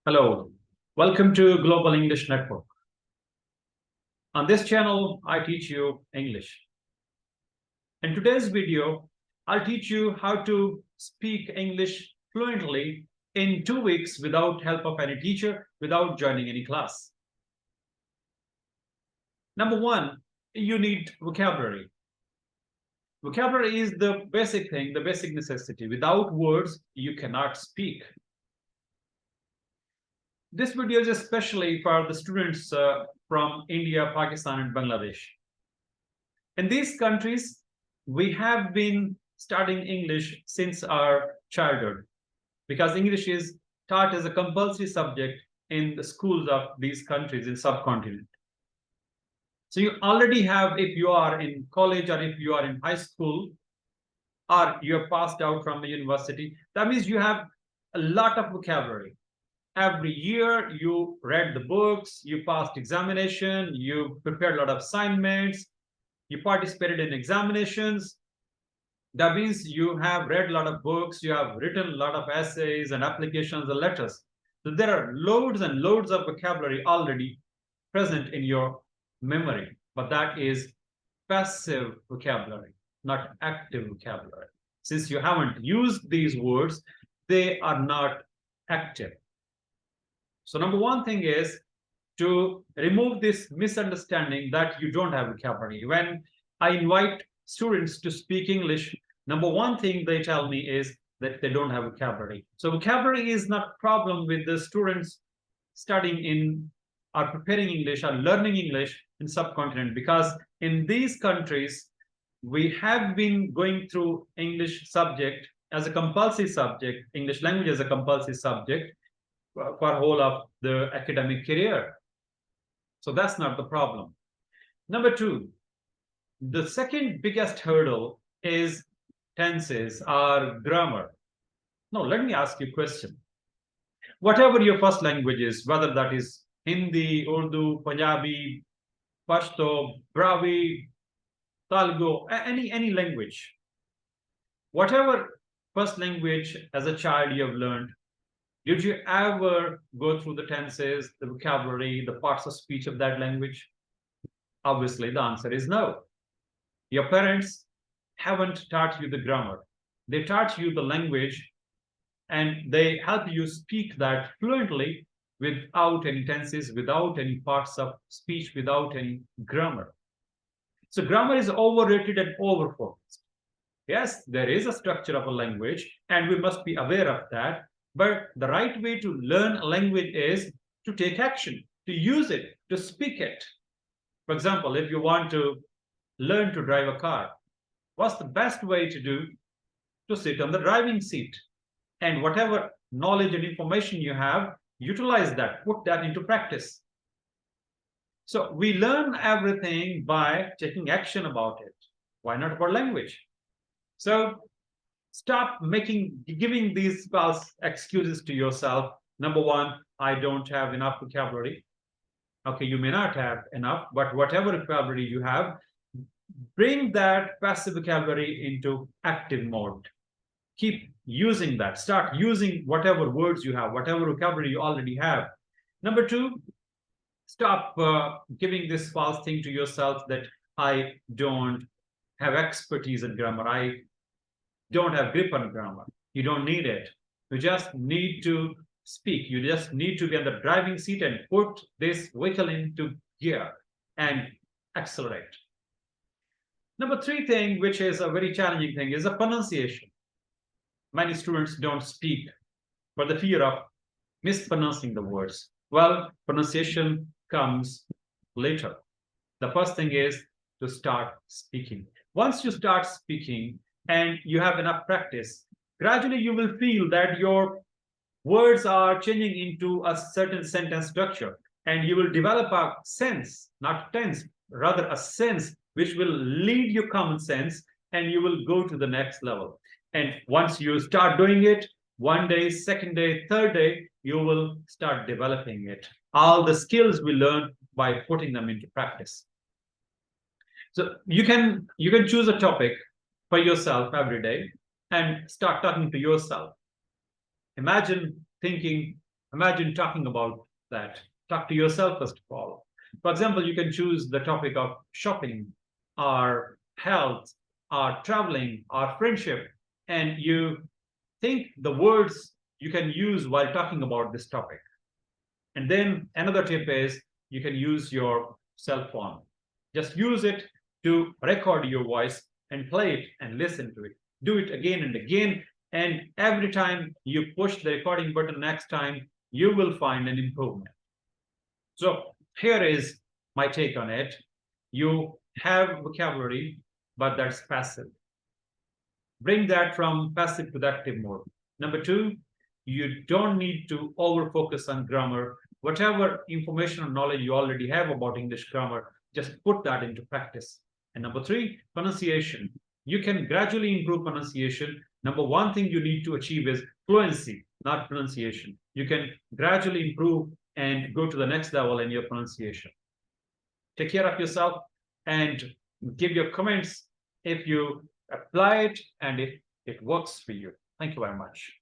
Hello, welcome to Global English Network. On this channel, I teach you English. In today's video, I'll teach you how to speak English fluently in 2 weeks without help of any teacher, without joining any class. Number one, you need vocabulary. Vocabulary is the basic thing, the basic necessity. Without words, you cannot speak. This video is especially for the students from India, Pakistan, and Bangladesh. In these countries, we have been studying English since our childhood because English is taught as a compulsory subject in the schools of these countries in subcontinent. So you already have, if you are in college or if you are in high school or you have passed out from the university, that means you have a lot of vocabulary. Every year you read the books, you passed examination, you prepared a lot of assignments, you participated in examinations. That means you have read a lot of books, you have written a lot of essays and applications and letters. So there are loads and loads of vocabulary already present in your memory, but that is passive vocabulary, not active vocabulary. Since you haven't used these words, they are not active. So number one thing is to remove this misunderstanding that you don't have vocabulary. When I invite students to speak English, number one thing they tell me is that they don't have vocabulary. So vocabulary is not a problem with the students studying in or preparing English or learning English in subcontinent, because in these countries, we have been going through English subject as a compulsory subject, English language as a compulsory subject for whole of the academic career. So that's not the problem. Number two, the second biggest hurdle is tenses or grammar. No, let me ask you a question. Whatever your first language is, whether that is Hindi, Urdu, Punjabi, Pashto, Brahui, Telugu, any language, whatever first language as a child you have learned, did you ever go through the tenses, the vocabulary, the parts of speech of that language? Obviously, the answer is no. Your parents haven't taught you the grammar. They taught you the language and they help you speak that fluently without any tenses, without any parts of speech, without any grammar. So grammar is overrated and overfocused. Yes, there is a structure of a language and we must be aware of that. But the right way to learn a language is to take action, to use it, to speak it. For example, if you want to learn to drive a car, what's the best way to do? To sit on the driving seat. And whatever knowledge and information you have, utilize that, put that into practice. So we learn everything by taking action about it. Why not about language? So stop giving these false excuses to yourself. Number one, I don't have enough vocabulary. Okay, you may not have enough, but whatever vocabulary you have, bring that passive vocabulary into active mode. Keep using that. Start using whatever words you have, whatever vocabulary you already have. Number two, stop giving this false thing to yourself that I don't have expertise in grammar. I don't have grip on grammar. You don't need it. You just need to speak. You just need to be on the driving seat and put this vehicle into gear and accelerate. Number three thing, which is a very challenging thing, is a pronunciation. Many students don't speak for the fear of mispronouncing the words. Well, pronunciation comes later. The first thing is to start speaking. Once you start speaking, and you have enough practice, gradually you will feel that your words are changing into a certain sentence structure, and you will develop a sense, not tense, rather a sense which will lead your common sense, and you will go to the next level. And once you start doing it, one day, second day, third day, you will start developing it. All the skills we learn by putting them into practice. So you can choose a topic for yourself every day and start talking to yourself. Imagine Imagine talking about that. Talk to yourself first of all. For example, you can choose the topic of shopping, or health, or traveling, or friendship, and you think the words you can use while talking about this topic. And then another tip is you can use your cell phone. Just use it to record your voice and play it and listen to it. Do it again and again. And every time you push the recording button next time, you will find an improvement. So here is my take on it. You have vocabulary, but that's passive. Bring that from passive to active mode. Number two, you don't need to over focus on grammar. Whatever information or knowledge you already have about English grammar, just put that into practice. And number three, pronunciation. You can gradually improve pronunciation. Number one thing you need to achieve is fluency, not pronunciation. You can gradually improve and go to the next level in your pronunciation. Take care of yourself and give your comments if you apply it and if it works for you. Thank you very much.